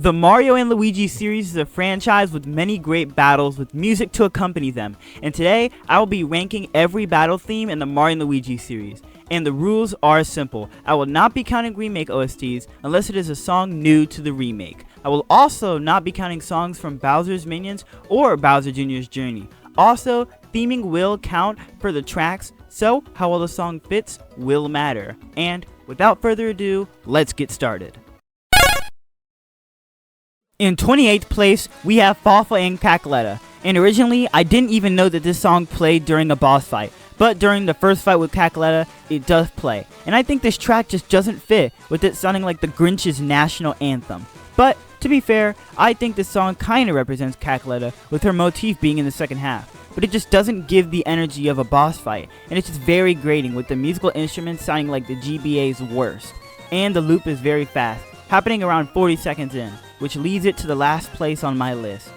The Mario and Luigi series is a franchise with many great battles with music to accompany them, and today I will be ranking every battle theme in the Mario and Luigi series. And the rules are simple. I will not be counting remake OSTs unless it is a song new to the remake. I will also not be counting songs from Bowser's Minions or Bowser Jr.'s Journey. Also, theming will count for the tracks, so how well the song fits will matter. And without further ado, let's get started. In 28th place, we have Fawful and Cackletta. And originally, I didn't even know that this song played during a boss fight. But during the first fight with Cackletta, it does play. And I think this track just doesn't fit with it sounding like the Grinch's national anthem. But, to be fair, I think this song kinda represents Cackletta with her motif being in the second half. But it just doesn't give the energy of a boss fight. And it's just very grating with the musical instruments sounding like the GBA's worst. And the loop is very fast, happening around 40 seconds in, which leads it to the last place on my list.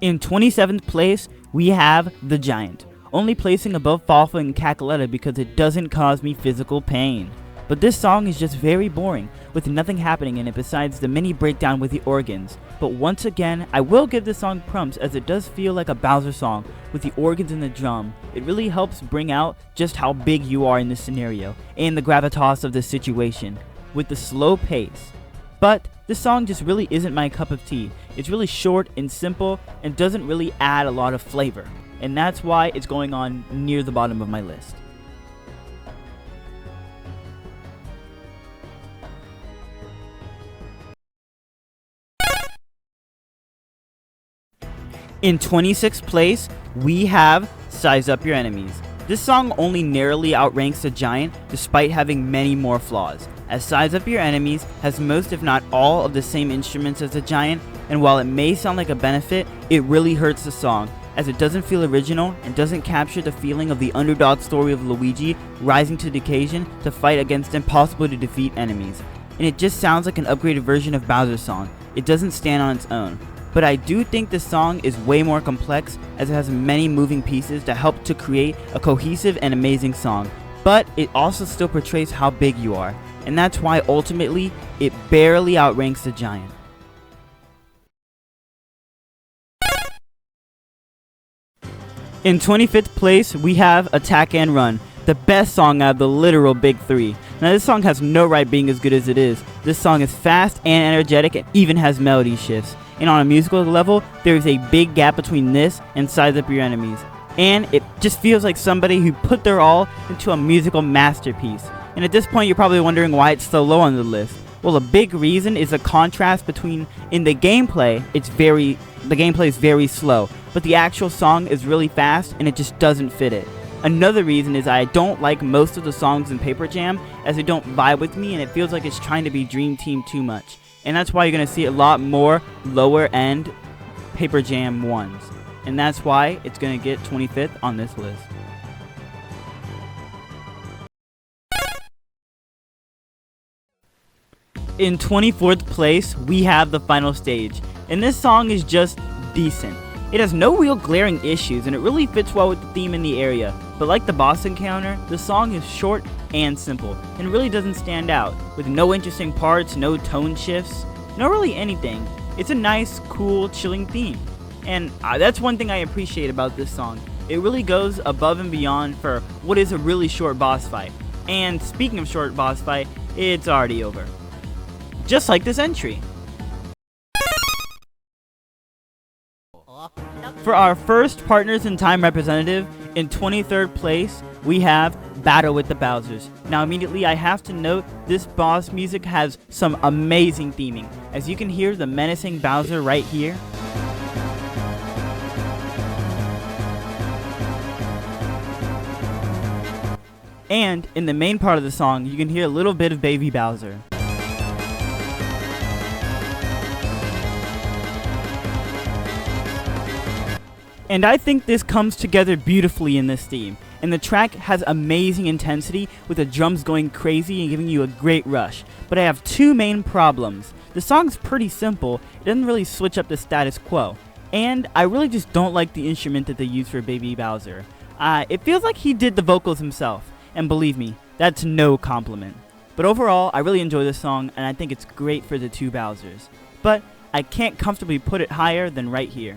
In 27th place, we have The Giant, only placing above Fawful and Cackletta because it doesn't cause me physical pain. But this song is just very boring, with nothing happening in it besides the mini breakdown with the organs. But once again, I will give this song prompts as it does feel like a Bowser song with the organs and the drum. It really helps bring out just how big you are in this scenario and the gravitas of the situation with the slow pace. But this song just really isn't my cup of tea. It's really short and simple and doesn't really add a lot of flavor. And that's why it's going on near the bottom of my list. In 26th place, we have Size Up Your Enemies. This song only narrowly outranks The Giant despite having many more flaws, as Size Up Your Enemies has most if not all of the same instruments as The Giant, and while it may sound like a benefit, it really hurts the song, as it doesn't feel original and doesn't capture the feeling of the underdog story of Luigi rising to the occasion to fight against impossible to defeat enemies. And it just sounds like an upgraded version of Bowser's song. It doesn't stand on its own. But I do think this song is way more complex as it has many moving pieces that help to create a cohesive and amazing song. But it also still portrays how big you are, and that's why ultimately it barely outranks The Giant. In 25th place, we have Attack and Run, the best song out of the literal big three. Now this song has no right being as good as it is. This song is fast and energetic and even has melody shifts. And on a musical level, there is a big gap between this and Size Up Your Enemies. And it just feels like somebody who put their all into a musical masterpiece. And at this point, you're probably wondering why it's so low on the list. Well, a big reason is the contrast between, in the gameplay, the gameplay is very slow, but the actual song is really fast and it just doesn't fit it. Another reason is I don't like most of the songs in Paper Jam, as they don't vibe with me and it feels like it's trying to be Dream Team too much. And that's why you're going to see a lot more lower end Paper Jam ones. And that's why it's going to get 25th on this list. In 24th place, we have The Final Stage. And this song is just decent. It has no real glaring issues and it really fits well with the theme in the area. But like the boss encounter, the song is short and simple and really doesn't stand out, with no interesting parts, no tone shifts, no really anything. It's a nice, cool, chilling theme. And that's one thing I appreciate about this song. It really goes above and beyond for what is a really short boss fight. And speaking of short boss fight, it's already over. Just like this entry. For our first Partners in Time representative, in 23rd place, we have Battle with the Bowsers. Now immediately I have to note this boss music has some amazing theming, as you can hear the menacing Bowser right here. And in the main part of the song, you can hear a little bit of Baby Bowser. And I think this comes together beautifully in this theme, and the track has amazing intensity with the drums going crazy and giving you a great rush. But I have two main problems. The song's pretty simple, it doesn't really switch up the status quo, and I really just don't like the instrument that they use for Baby Bowser. It feels like he did the vocals himself, and believe me, that's no compliment. But overall, I really enjoy this song, and I think it's great for the two Bowsers. But I can't comfortably put it higher than right here.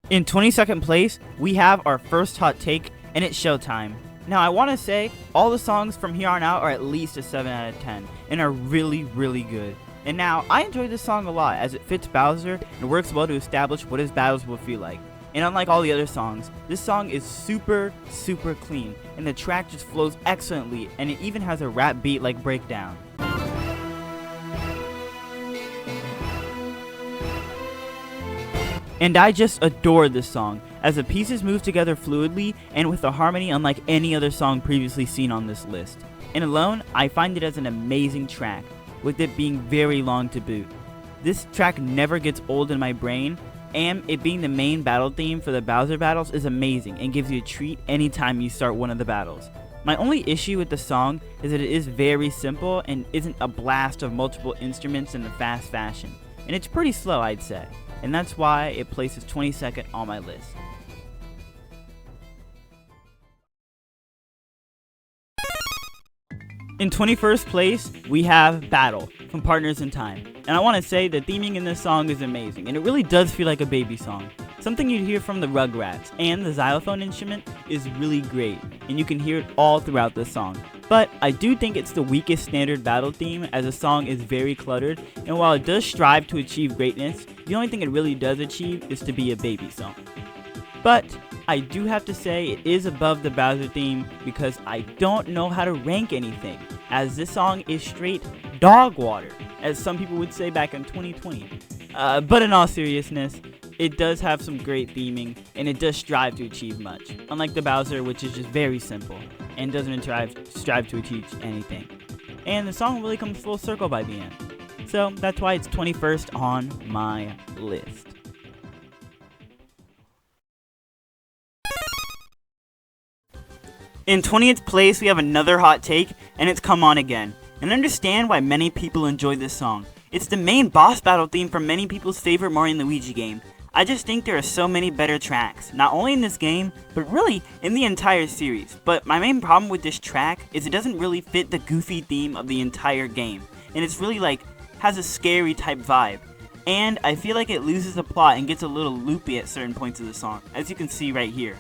In 22nd place, we have our first hot take, and it's Showtime. Now, I want to say, all the songs from here on out are at least a 7 out of 10, and are really, really good. And now, I enjoy this song a lot, as it fits Bowser, and works well to establish what his battles will feel like. And unlike all the other songs, this song is super, super clean, and the track just flows excellently, and it even has a rap beat like breakdown. And I just adore this song, as the pieces move together fluidly and with a harmony unlike any other song previously seen on this list. And alone, I find it as an amazing track, with it being very long to boot. This track never gets old in my brain, and it being the main battle theme for the Bowser battles is amazing and gives you a treat anytime you start one of the battles. My only issue with the song is that it is very simple and isn't a blast of multiple instruments in a fast fashion, and it's pretty slow, I'd say, and that's why it places 22nd on my list. In 21st place, we have Battle from Partners in Time. And I want to say the theming in this song is amazing, and it really does feel like a baby song. Something you'd hear from the Rugrats, and the xylophone instrument is really great, and you can hear it all throughout the song. But I do think it's the weakest standard battle theme, as the song is very cluttered, and while it does strive to achieve greatness, the only thing it really does achieve is to be a baby song. But I do have to say it is above the Bowser theme because I don't know how to rank anything, as this song is straight dog water, as some people would say back in 2020. But in all seriousness, it does have some great theming, and it does strive to achieve much, unlike the Bowser, which is just very simple, and doesn't strive to achieve anything. And the song really comes full circle by the end. So that's why it's 21st on my list. In 20th place, we have another hot take, and it's Come On Again. And I understand why many people enjoy this song. It's the main boss battle theme for many people's favorite Mario & Luigi game. I just think there are so many better tracks, not only in this game, but really in the entire series. But my main problem with this track is it doesn't really fit the goofy theme of the entire game. And it's really has a scary type vibe. And I feel like it loses the plot and gets a little loopy at certain points of the song, as you can see right here.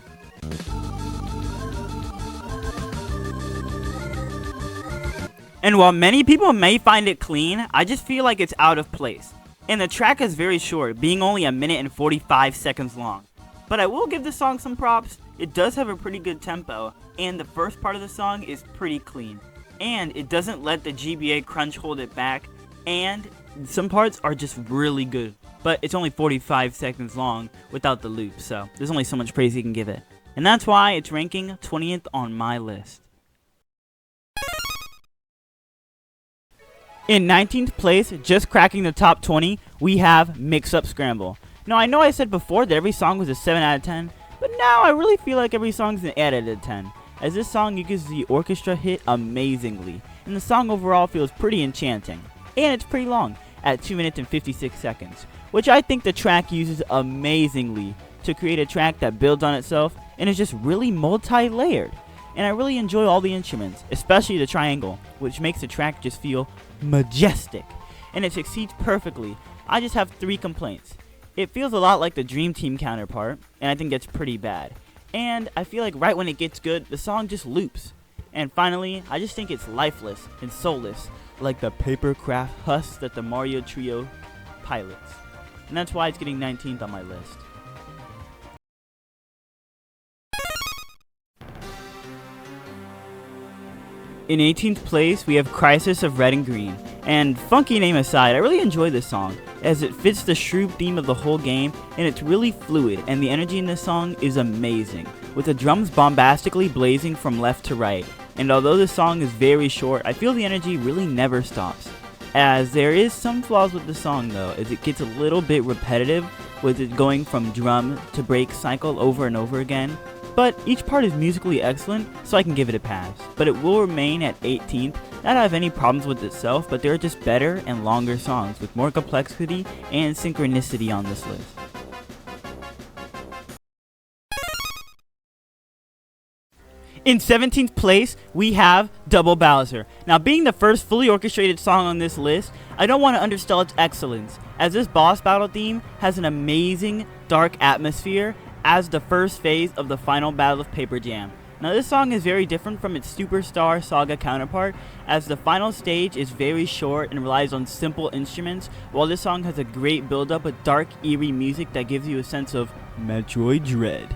And while many people may find it clean, I just feel like it's out of place. And the track is very short, being only 1 minute and 45 seconds long. But I will give this song some props. It does have a pretty good tempo, and the first part of the song is pretty clean. And it doesn't let the GBA crunch hold it back, and some parts are just really good. But it's only 45 seconds long without the loop, so there's only so much praise you can give it. And that's why it's ranking 20th on my list. In 19th place, just cracking the top 20, we have Mix Up Scramble. Now, I know I said before that every song was a 7 out of 10, but now I really feel like every song is an 8 out of 10, as this song uses the orchestra hit amazingly, and the song overall feels pretty enchanting. And it's pretty long, at 2 minutes and 56 seconds, which I think the track uses amazingly to create a track that builds on itself and is just really multi-layered. And I really enjoy all the instruments, especially the triangle, which makes the track just feel majestic. And it succeeds perfectly. I just have 3 complaints. It feels a lot like the Dream Team counterpart, and I think that's pretty bad. And I feel like right when it gets good, the song just loops. And finally, I just think it's lifeless and soulless, like the papercraft husk that the Mario Trio pilots. And that's why it's getting 19th on my list. In 18th place, we have Crisis of Red and Green. And funky name aside, I really enjoy this song, as it fits the Shroob theme of the whole game, and it's really fluid, and the energy in this song is amazing, with the drums bombastically blazing from left to right. And although this song is very short, I feel the energy really never stops. As there is some flaws with the song though, as it gets a little bit repetitive, with it going from drum to break cycle over and over again. But each part is musically excellent, so I can give it a pass. But it will remain at 18th, Not that I have any problems with itself, but there are just better and longer songs with more complexity and synchronicity on this list. In 17th place, we have Double Bowser. Now, being the first fully orchestrated song on this list, I don't want to undersell its excellence, as this boss battle theme has an amazing dark atmosphere as the first phase of the final battle of Paper Jam. Now, this song is very different from its Superstar Saga counterpart, as the final stage is very short and relies on simple instruments, while this song has a great build-up with dark, eerie music that gives you a sense of Metroid dread.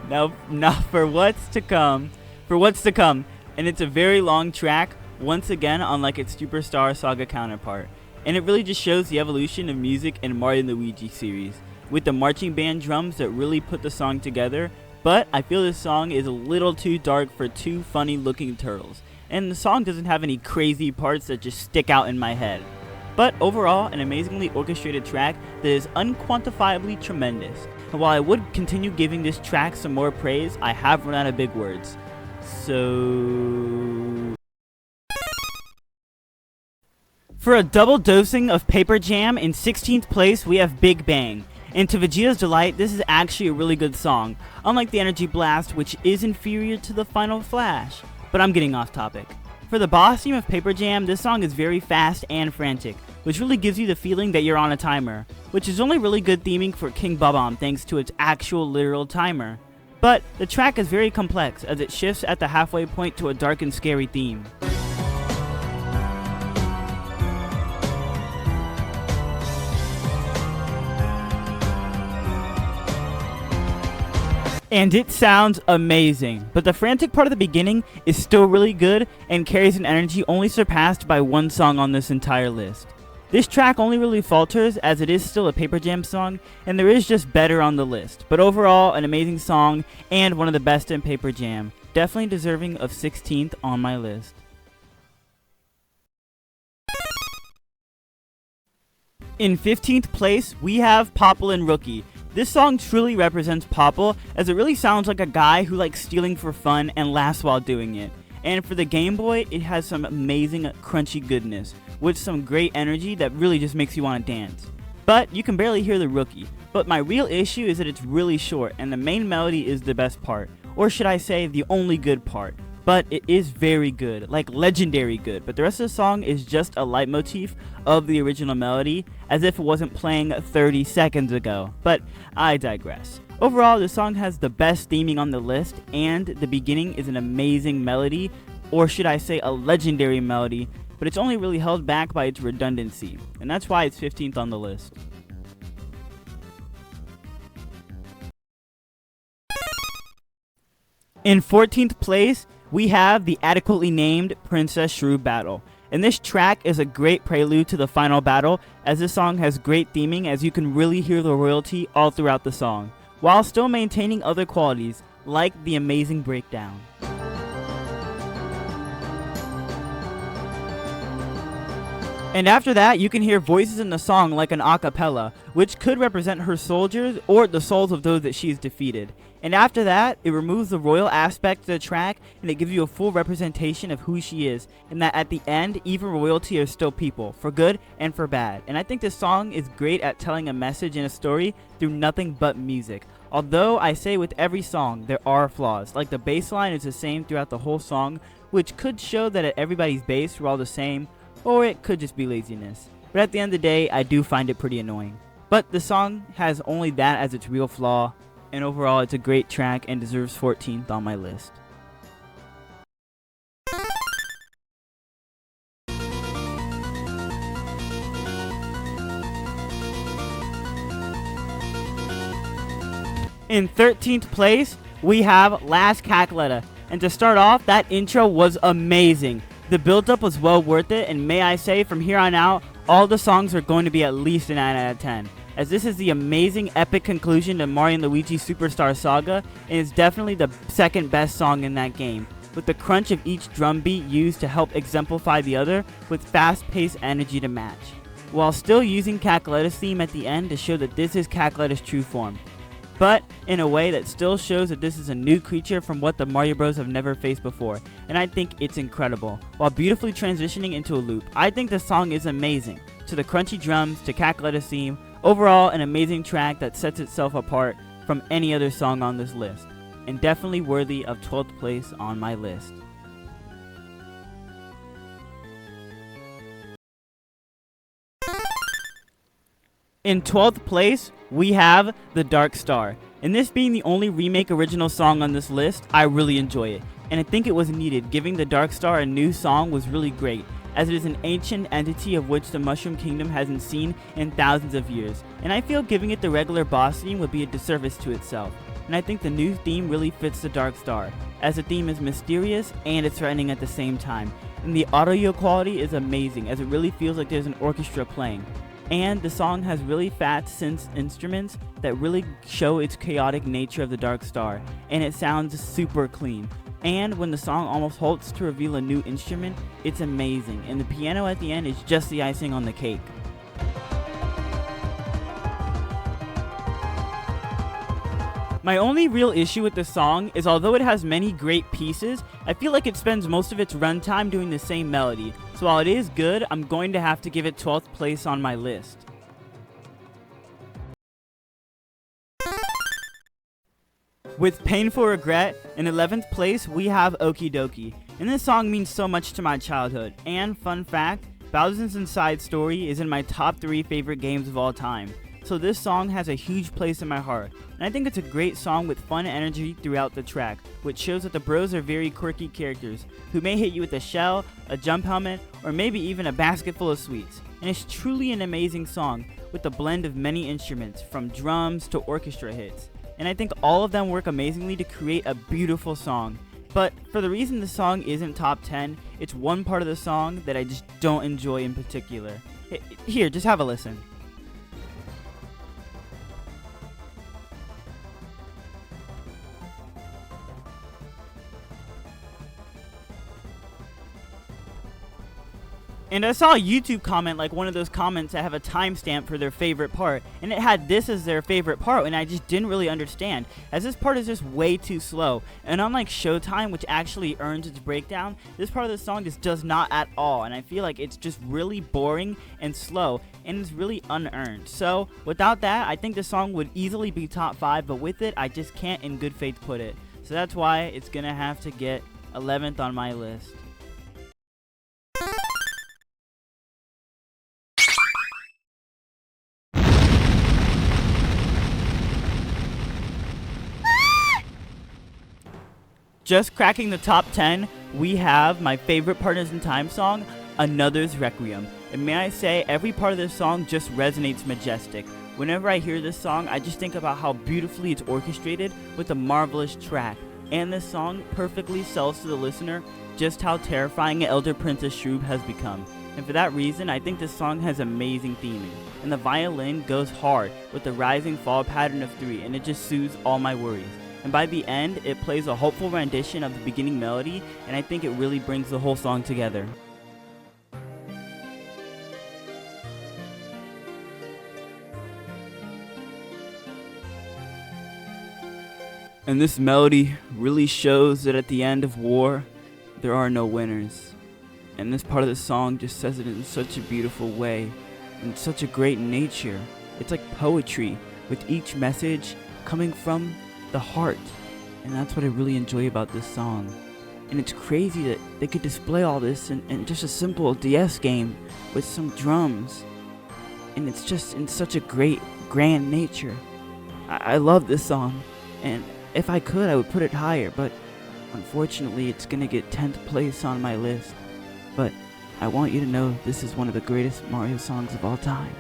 Now for what's to come, and it's a very long track, once again unlike its Superstar Saga counterpart, and it really just shows the evolution of music in Mario and Luigi series, with the marching band drums that really put the song together, but I feel this song is a little too dark for two funny looking turtles, and the song doesn't have any crazy parts that just stick out in my head. But overall, an amazingly orchestrated track that is unquantifiably tremendous. And while I would continue giving this track some more praise, I have run out of big words. So... For a double dosing of Paper Jam, in 16th place we have Big Bang. And to Vegeta's delight, this is actually a really good song, unlike the Energy Blast, which is inferior to the Final Flash. But I'm getting off topic. For the boss theme of Paper Jam, this song is very fast and frantic, which really gives you the feeling that you're on a timer, which is only really good theming for King Bob-omb thanks to its actual literal timer. But the track is very complex as it shifts at the halfway point to a dark and scary theme. And it sounds amazing, but the frantic part of the beginning is still really good and carries an energy only surpassed by one song on this entire list. This track only really falters as it is still a Paper Jam song, and there is just better on the list, but overall an amazing song and one of the best in Paper Jam, definitely deserving of 16th on my list. In 15th place, we have Popple and Rookie. This song truly represents Popple, as it really sounds like a guy who likes stealing for fun and laughs while doing it. And for the Game Boy, it has some amazing crunchy goodness, with some great energy that really just makes you want to dance. But you can barely hear the Rookie. But my real issue is that it's really short, and the main melody is the best part. Or should I say, the only good part. But it is very good, like legendary good, but the rest of the song is just a leitmotif of the original melody, as if it wasn't playing 30 seconds ago, but I digress. Overall, the song has the best theming on the list, and the beginning is an amazing melody, or should I say a legendary melody, but it's only really held back by its redundancy, and that's why it's 15th on the list. In 14th place, we have the adequately named Princess Shroob battle. And this track is a great prelude to the final battle, as this song has great theming, as you can really hear the royalty all throughout the song, while still maintaining other qualities, like the amazing breakdown. And after that, you can hear voices in the song like an a cappella, which could represent her soldiers or the souls of those that she's defeated. And after that, it removes the royal aspect of the track, and it gives you a full representation of who she is, and that at the end, even royalty are still people, for good and for bad. And I think this song is great at telling a message and a story through nothing but music. Although I say with every song, there are flaws, like the bass line is the same throughout the whole song, which could show that everybody's bass were all the same, or it could just be laziness. But at the end of the day, I do find it pretty annoying. But the song has only that as its real flaw, and overall it's a great track and deserves 14th on my list. In 13th place, we have Last Cackletta. And to start off, that intro was amazing. The build-up was well worth it, and may I say, from here on out, all the songs are going to be at least a 9 out of 10. As this is the amazing epic conclusion to Mario & Luigi Superstar Saga, and is definitely the second best song in that game, with the crunch of each drum beat used to help exemplify the other, with fast-paced energy to match, while still using Cackletta's theme at the end to show that this is Cackletta's true form. but in a way that still shows that this is a new creature from what the Mario Bros have never faced before, and I think it's incredible, while beautifully transitioning into a loop. I think the song is amazing, to the crunchy drums, to Cackletta's theme, overall an amazing track that sets itself apart from any other song on this list, and definitely worthy of 12th place on my list. In 12th place, we have The Dark Star. And this being the only remake original song on this list, I really enjoy it. And I think it was needed. Giving The Dark Star a new song was really great, as it is an ancient entity of which the Mushroom Kingdom hasn't seen in thousands of years. And I feel giving it the regular boss theme would be a disservice to itself. And I think the new theme really fits The Dark Star, as the theme is mysterious and it's threatening at the same time. And the audio quality is amazing, as it really feels like there's an orchestra playing. And the song has really fast synth instruments that really show its chaotic nature of the Dark Star, and it sounds super clean. And when the song almost halts to reveal a new instrument, it's amazing, and the piano at the end is just the icing on the cake. My only real issue with the song is although it has many great pieces, I feel like it spends most of its runtime doing the same melody. So while it is good, I'm going to have to give it 12th place on my list. With Painful Regret, in 11th place, we have Oki Doki. And this song means so much to my childhood. And fun fact, Bowser's Inside Story is in my top 3 favorite games of all time. So this song has a huge place in my heart, and I think it's a great song with fun energy throughout the track, which shows that the Bros are very quirky characters, who may hit you with a shell, a jump helmet, or maybe even a basket full of sweets. And it's truly an amazing song, with a blend of many instruments, from drums to orchestra hits. And I think all of them work amazingly to create a beautiful song. But for the reason the song isn't top 10, it's one part of the song that I just don't enjoy in particular. Here, just have a listen. And I saw a YouTube comment, like one of those comments that have a timestamp for their favorite part, and it had this as their favorite part, and I just didn't really understand, as this part is just way too slow. And unlike Showtime, which actually earns its breakdown, this part of the song just does not at all, and I feel like it's just really boring and slow, and it's really unearned. So without that, I think the song would easily be top 5, but with it, I just can't in good faith put it. So that's why it's gonna have to get 11th on my list. Just cracking the top 10, we have my favorite Partners in Time song, Another's Requiem. And may I say, every part of this song just resonates majestic. Whenever I hear this song, I just think about how beautifully it's orchestrated with a marvelous track. And this song perfectly sells to the listener just how terrifying Elder Princess Shroob has become. And for that reason, I think this song has amazing theming. And the violin goes hard with the rising fall pattern of 3, and it just soothes all my worries. And by the end, it plays a hopeful rendition of the beginning melody, and I think it really brings the whole song together. And this melody really shows that at the end of war, there are no winners. And this part of the song just says it in such a beautiful way, and such a great nature. It's like poetry, with each message coming from the heart, and that's what I really enjoy about this song. And it's crazy that they could display all this in just a simple DS game with some drums, and it's just in such a great, grand nature. I love this song, and if I could, I would put it higher, but unfortunately it's gonna get 10th place on my list. But I want you to know this is one of the greatest Mario songs of all time.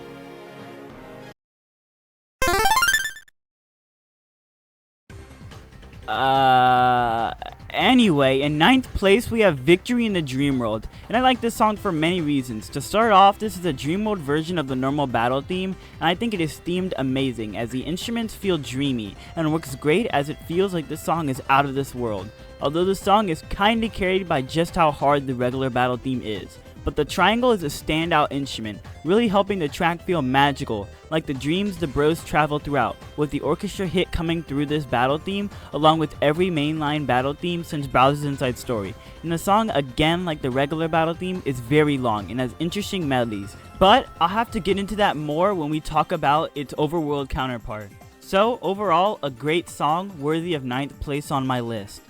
Anyway, in 9th place we have Victory in the Dream World, and I like this song for many reasons. To start off, this is a Dream World version of the normal battle theme, and I think it is themed amazing, as the instruments feel dreamy, and works great as it feels like this song is out of this world. Although the song is kinda carried by just how hard the regular battle theme is, but the triangle is a standout instrument, really helping the track feel magical, like the dreams the bros travel throughout, with the orchestra hit coming through this battle theme, along with every mainline battle theme since Bowser's Inside Story. And the song, again like the regular battle theme, is very long and has interesting melodies, but I'll have to get into that more when we talk about its overworld counterpart. So overall, a great song worthy of 9th place on my list.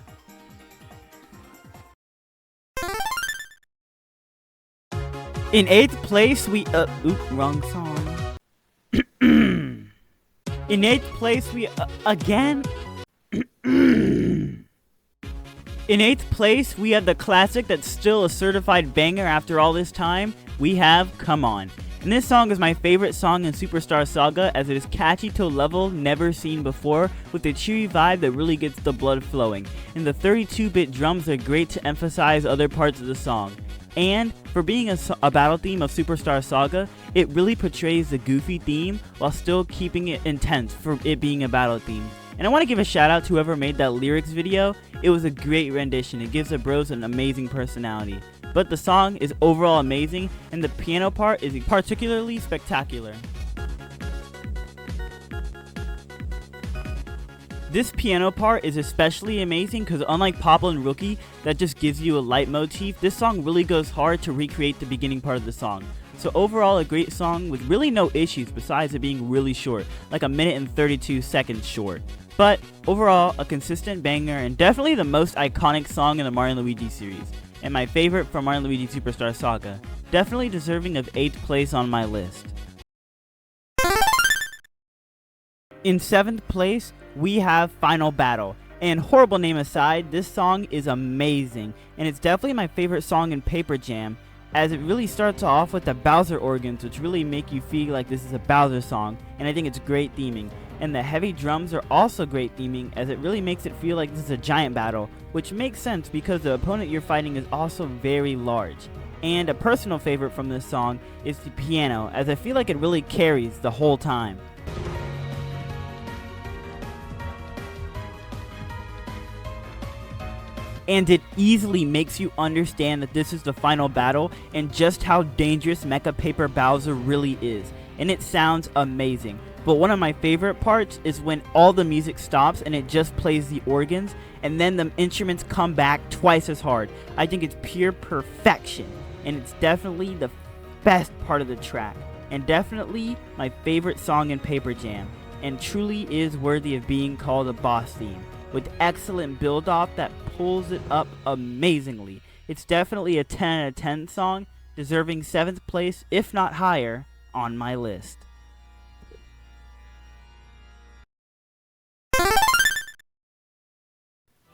In 8th place, wrong song. In 8th place, again. In 8th place, we have the classic that's still a certified banger after all this time. We have Come On. And this song is my favorite song in Superstar Saga, as it is catchy to a level never seen before, with a cheery vibe that really gets the blood flowing. And the 32-bit drums are great to emphasize other parts of the song. And for being a battle theme of Superstar Saga, it really portrays the goofy theme while still keeping it intense for it being a battle theme. And I want to give a shout out to whoever made that lyrics video. It was a great rendition. It gives the bros an amazing personality. But the song is overall amazing, and the piano part is particularly spectacular. This piano part is especially amazing because unlike Popple and Rookie that just gives you a leitmotif, this song really goes hard to recreate the beginning part of the song. So overall, a great song with really no issues besides it being really short, like 1 minute and 32 seconds short. But overall, a consistent banger and definitely the most iconic song in the Mario and Luigi series, and my favorite from Mario and Luigi Superstar Saga. Definitely deserving of 8th place on my list. In 7th place, we have Final Battle. And horrible name aside, this song is amazing, and it's definitely my favorite song in Paper Jam, as it really starts off with the Bowser organs, which really make you feel like this is a Bowser song, and I think it's great theming. And the heavy drums are also great theming, as it really makes it feel like this is a giant battle, which makes sense because the opponent you're fighting is also very large. And a personal favorite from this song is the piano, as I feel like it really carries the whole time. And it easily makes you understand that this is the final battle and just how dangerous Mecha Paper Bowser really is. And it sounds amazing. But one of my favorite parts is when all the music stops and it just plays the organs, and then the instruments come back twice as hard. I think it's pure perfection, and it's definitely the best part of the track, and definitely my favorite song in Paper Jam, and truly is worthy of being called a boss theme, with excellent build-off that pulls it up amazingly. It's definitely a 10 out of 10 song, deserving 7th place, if not higher, on my list.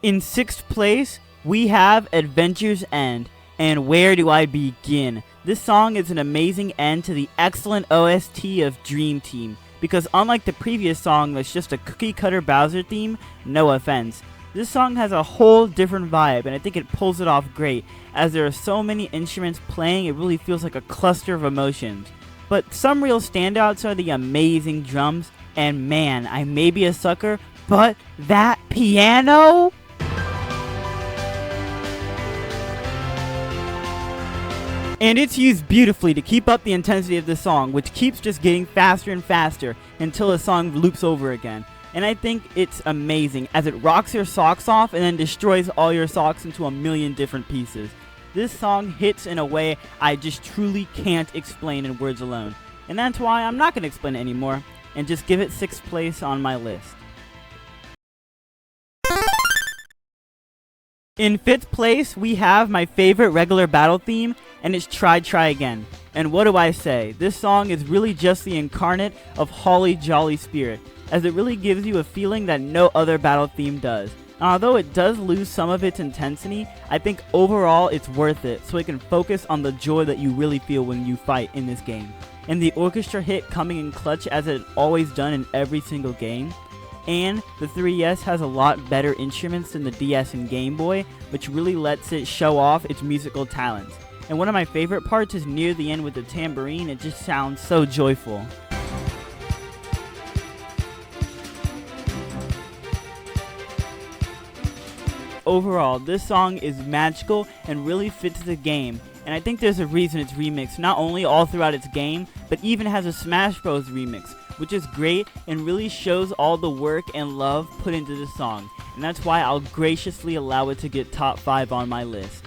In 6th place, we have Adventure's End, and where do I begin? This song is an amazing end to the excellent OST of Dream Team, because unlike the previous song that's just a cookie-cutter Bowser theme, no offense, this song has a whole different vibe, and I think it pulls it off great, as there are so many instruments playing, it really feels like a cluster of emotions. But some real standouts are the amazing drums, and man, I may be a sucker, but that piano? And it's used beautifully to keep up the intensity of the song, which keeps just getting faster and faster until the song loops over again. And I think it's amazing, as it rocks your socks off and then destroys all your socks into a million different pieces. This song hits in a way I just truly can't explain in words alone. And that's why I'm not going to explain it anymore, and just give it 6th place on my list. In 5th place, we have my favorite regular battle theme, and it's Try Try Again. And what do I say? This song is really just the incarnate of Holly Jolly Spirit, as it really gives you a feeling that no other battle theme does. And although it does lose some of its intensity, I think overall it's worth it, so it can focus on the joy that you really feel when you fight in this game. And the orchestra hit coming in clutch as it always done in every single game. And the 3DS has a lot better instruments than the DS and Game Boy, which really lets it show off its musical talents. And one of my favorite parts is near the end with the tambourine. It just sounds so joyful. overall, this song is magical and really fits the game, and I think there's a reason it's remixed not only all throughout its game, but even has a Smash Bros. Remix, which is great and really shows all the work and love put into this song, and that's why I'll graciously allow it to get top 5 on my list.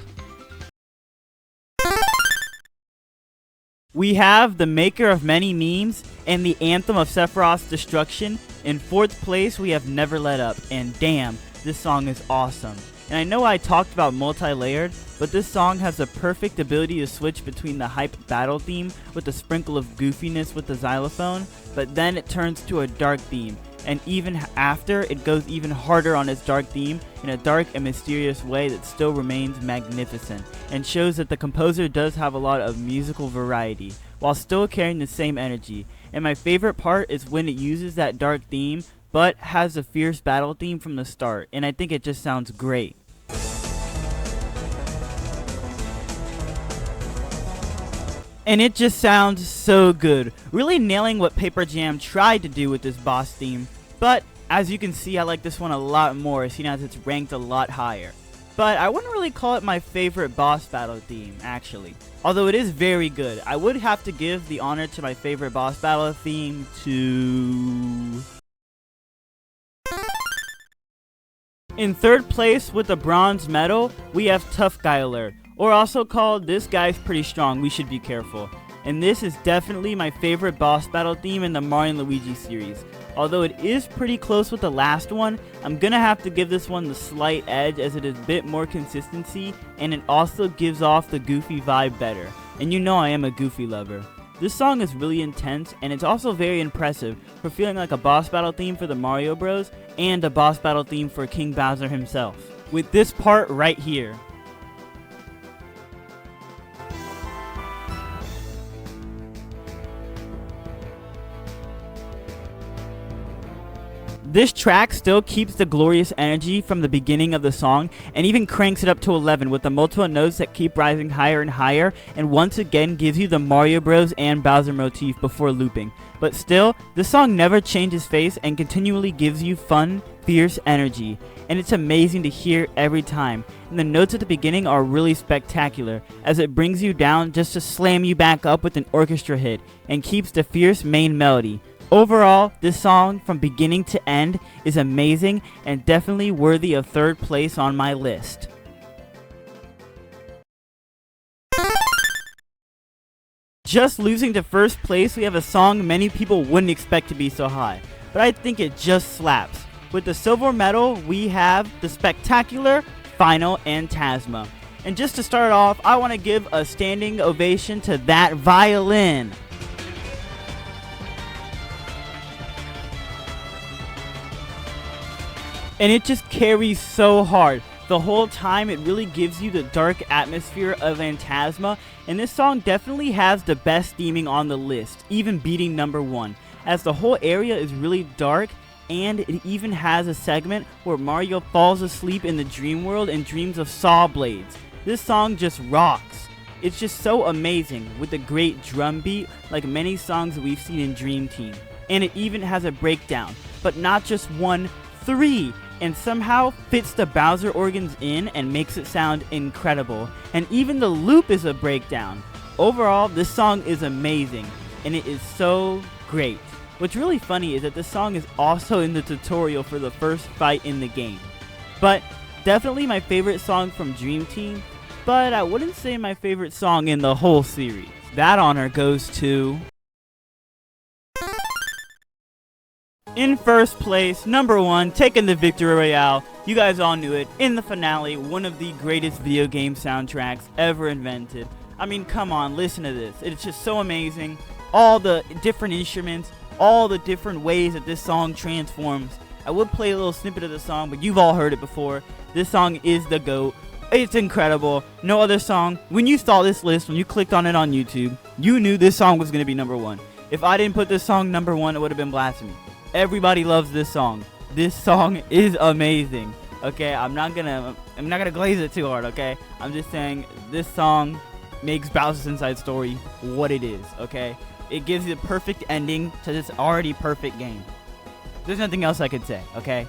We have the maker of many memes and the anthem of Sephiroth's destruction. In 4th place, we have Never Let Up, and damn, this song is awesome. And I know I talked about multi-layered, but this song has the perfect ability to switch between the hype battle theme with a sprinkle of goofiness with the xylophone, but then it turns to a dark theme, and even after, it goes even harder on its dark theme in a dark and mysterious way that still remains magnificent, and shows that the composer does have a lot of musical variety, while still carrying the same energy. And my favorite part is when it uses that dark theme, but has a fierce battle theme from the start, and I think it just sounds great. And it just sounds so good, really nailing what Paper Jam tried to do with this boss theme. But as you can see, I like this one a lot more, seeing as it's ranked a lot higher. But I wouldn't really call it my favorite boss battle theme, actually. Although it is very good, I would have to give the honor to my favorite boss battle theme to... In 3rd place with the bronze medal, we have Tough Guy Alert, or also called This Guy's Pretty Strong, We Should Be Careful. And this is definitely my favorite boss battle theme in the Mario and Luigi series. Although it is pretty close with the last one, I'm gonna have to give this one the slight edge as it is a bit more consistency, and it also gives off the goofy vibe better. And you know I am a goofy lover. This song is really intense, and it's also very impressive for feeling like a boss battle theme for the Mario Bros. And a boss battle theme for King Bowser himself. With this part right here. This track still keeps the glorious energy from the beginning of the song and even cranks it up to 11 with the multiple notes that keep rising higher and higher, and once again gives you the Mario Bros. And Bowser motif before looping. But still, this song never changes face and continually gives you fun, fierce energy, and it's amazing to hear every time. And the notes at the beginning are really spectacular as it brings you down just to slam you back up with an orchestra hit and keeps the fierce main melody. Overall, this song from beginning to end is amazing and definitely worthy of 3rd place on my list. Just losing to 1st place, we have a song many people wouldn't expect to be so high, but I think it just slaps. With the silver medal, we have the spectacular final Antasma. And just to start off, I want to give a standing ovation to that violin. And it just carries so hard. The whole time it really gives you the dark atmosphere of Antasma, and this song definitely has the best theming on the list, even beating number 1, as the whole area is really dark, and it even has a segment where Mario falls asleep in the dream world and dreams of saw blades. This song just rocks. It's just so amazing with a great drum beat like many songs that we've seen in Dream Team. And it even has a breakdown, but not just 1, 3. And somehow fits the Bowser organs in and makes it sound incredible. And even the loop is a breakdown. Overall, this song is amazing, and it is so great. What's really funny is that this song is also in the tutorial for the first fight in the game. But definitely my favorite song from Dream Team, but I wouldn't say my favorite song in the whole series. That honor goes to... In 1st place, number 1, taking the victory royale. You guys all knew it. In the finale, one of the greatest video game soundtracks ever invented. I mean, come on, listen to this. It's just so amazing. All the different instruments, all the different ways that this song transforms. I would play a little snippet of the song, but you've all heard it before. This song is the GOAT. It's incredible. No other song. When you saw this list, when you clicked on it on YouTube, you knew this song was going to be number 1. If I didn't put this song number 1, it would have been blasphemy. Everybody loves this song. This song is amazing. Okay, I'm not gonna glaze it too hard, okay? I'm just saying this song makes Bowser's Inside Story what it is, okay? It gives you the perfect ending to this already perfect game. There's nothing else I could say, okay?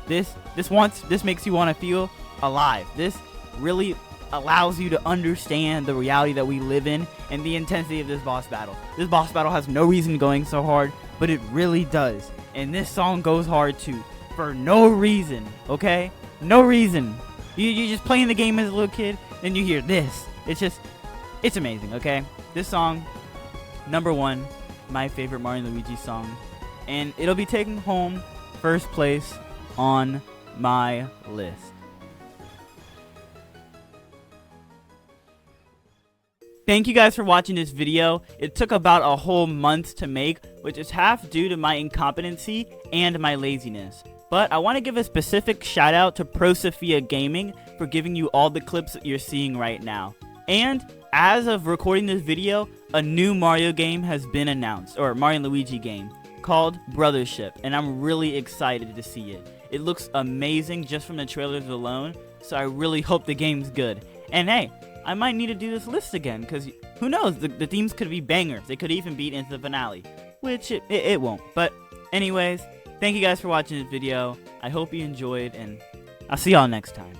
This makes you want to feel alive. This really allows you to understand the reality that we live in and the intensity of this boss battle. This boss battle has no reason going so hard, but it really does. And this song goes hard too, for no reason, okay? No reason. You're just playing the game as a little kid, then you hear this. It's amazing, okay? This song, number 1, my favorite Mario and Luigi song. And it'll be taking home first place on my list. Thank you guys for watching this video. It took about a whole month to make, which is half due to my incompetency and my laziness. But I want to give a specific shout out to Pro Sophia Gaming for giving you all the clips that you're seeing right now. And as of recording this video, a new Mario game has been announced, or Mario and Luigi game, called Brothership, and I'm really excited to see it. It looks amazing just from the trailers alone, so I really hope the game's good. And hey, I might need to do this list again, because who knows, the themes could be bangers. They could even beat into the finale, which it won't. But anyways, thank you guys for watching this video. I hope you enjoyed, and I'll see y'all next time.